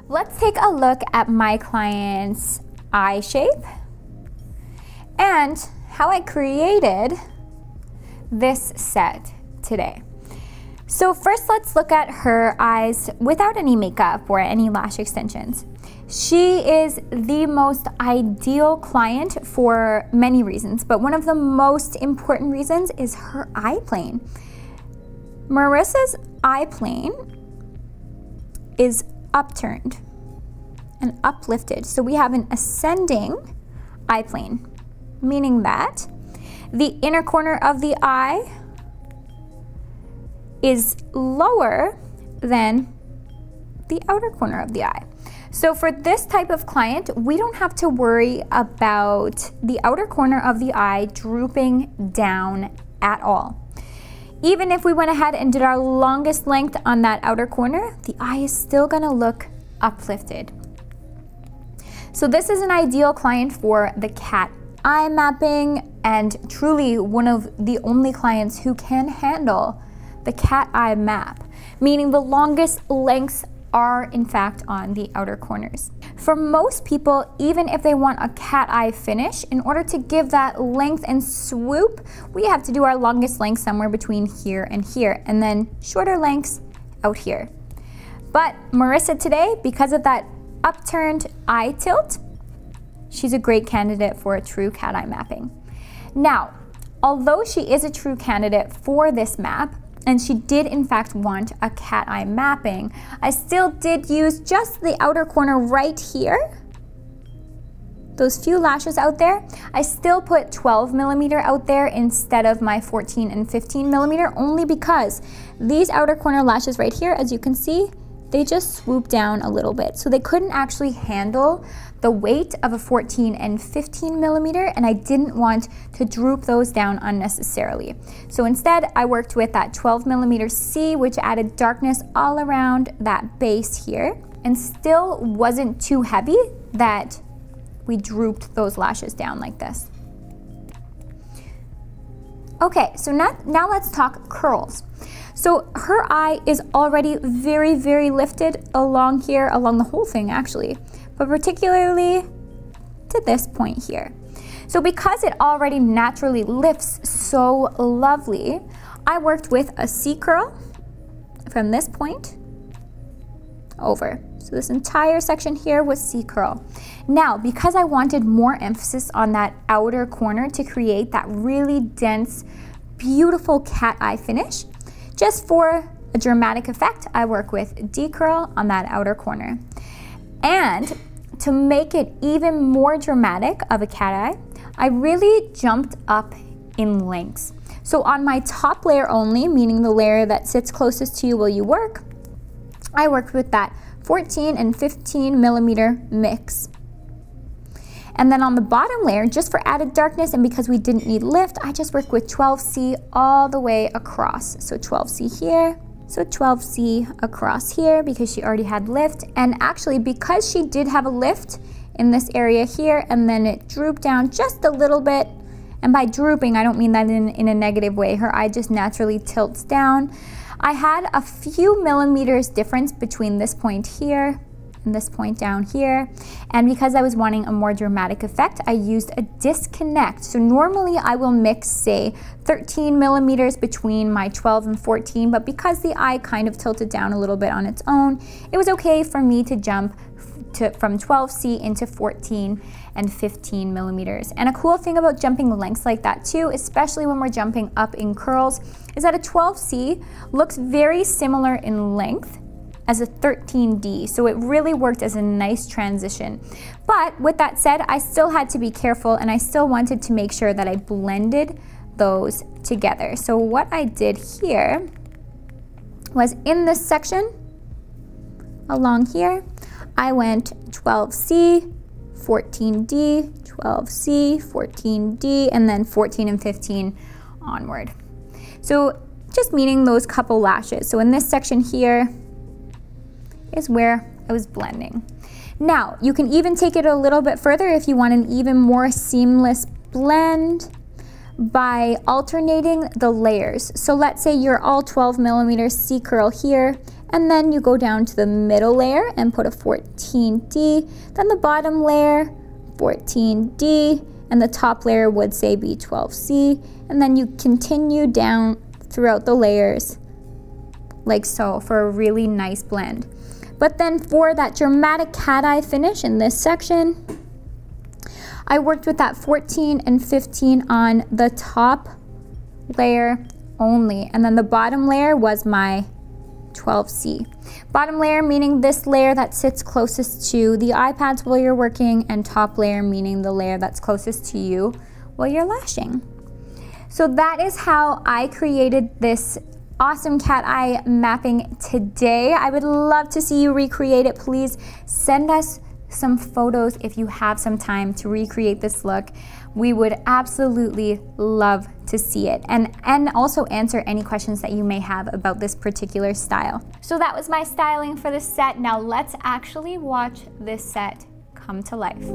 Let's take a look at my client's eye shape and how I created this set today. So first, let's look at her eyes without any makeup or any lash extensions. She is the most ideal client for many reasons, but one of the most important reasons is her eye plane. Marissa's eye plane is upturned and uplifted. So we have an ascending eye plane, meaning that the inner corner of the eye is lower than the outer corner of the eye. So for this type of client, we don't have to worry about the outer corner of the eye drooping down at all. Even if we went ahead and did our longest length on that outer corner, the eye is still gonna look uplifted. So this is an ideal client for the cat eye mapping, and truly one of the only clients who can handle the cat eye map, meaning the longest lengths are in fact on the outer corners. For most people, even if they want a cat eye finish, in order to give that length and swoop, we have to do our longest length somewhere between here, and then shorter lengths out here. But Marissa today, because of that upturned eye tilt, she's a great candidate for a true cat eye mapping. Now, although she is a true candidate for this map, and she did in fact want a cat eye mapping, I still did use just the outer corner right here. Those few lashes out there, I still put 12mm out there instead of my 14 and 15mm, only because these outer corner lashes right here, as you can see, they just swoop down a little bit. So they couldn't actually handle the weight of a 14 and 15mm, and I didn't want to droop those down unnecessarily. So instead, I worked with that 12mm C, which added darkness all around that base here, and still wasn't too heavy that we drooped those lashes down like this. Okay, so now let's talk curls. So her eye is already very, very lifted along here, along the whole thing actually, but particularly to this point here. So because it already naturally lifts so lovely, I worked with a C curl from this point over. So this entire section here was C curl. Now, because I wanted more emphasis on that outer corner to create that really dense, beautiful cat eye finish, just for a dramatic effect, I work with D curl on that outer corner. And to make it even more dramatic of a cat eye, I really jumped up in lengths. So on my top layer only, meaning the layer that sits closest to you while you work, I worked with that 14 and 15mm mix. And then on the bottom layer, just for added darkness and because we didn't need lift, I just worked with 12C all the way across. So 12C here, so 12C across here because she already had lift. And actually, because she did have a lift in this area here, and then it drooped down just a little bit, and by drooping, I don't mean that in a negative way, her eye just naturally tilts down. I had a few millimeters difference between this point here and this point down here, and because I was wanting a more dramatic effect, I used a disconnect. So normally I will mix, say, 13mm between my 12 and 14, but because the eye kind of tilted down a little bit on its own, it was okay for me to jump from 12C into 14 and 15mm. And a cool thing about jumping lengths like that too, especially when we're jumping up in curls, is that a 12C looks very similar in length as a 13D, so it really worked as a nice transition. But with that said, I still had to be careful, and I still wanted to make sure that I blended those together. So what I did here was in this section along here, I went 12C, 14D, 12C, 14D, and then 14 and 15 onward. So just meaning those couple lashes. So in this section here is where I was blending. Now, you can even take it a little bit further if you want an even more seamless blend by alternating the layers. So let's say you're all 12mm C curl here, and then you go down to the middle layer and put a 14D, then the bottom layer, 14D, and the top layer would say be 12C, and then you continue down throughout the layers like so for a really nice blend. But then for that dramatic cat eye finish in this section, I worked with that 14 and 15 on the top layer only, and then the bottom layer was my 12C. Bottom layer meaning this layer that sits closest to the eye pads while you're working, and top layer meaning the layer that's closest to you while you're lashing. So that is how I created this awesome cat eye mapping today. I would love to see you recreate it. Please send us some photos if you have some time to recreate this look. We would absolutely love to see it, and also answer any questions that you may have about this particular style. So that was my styling for this set. Now let's actually watch this set come to life.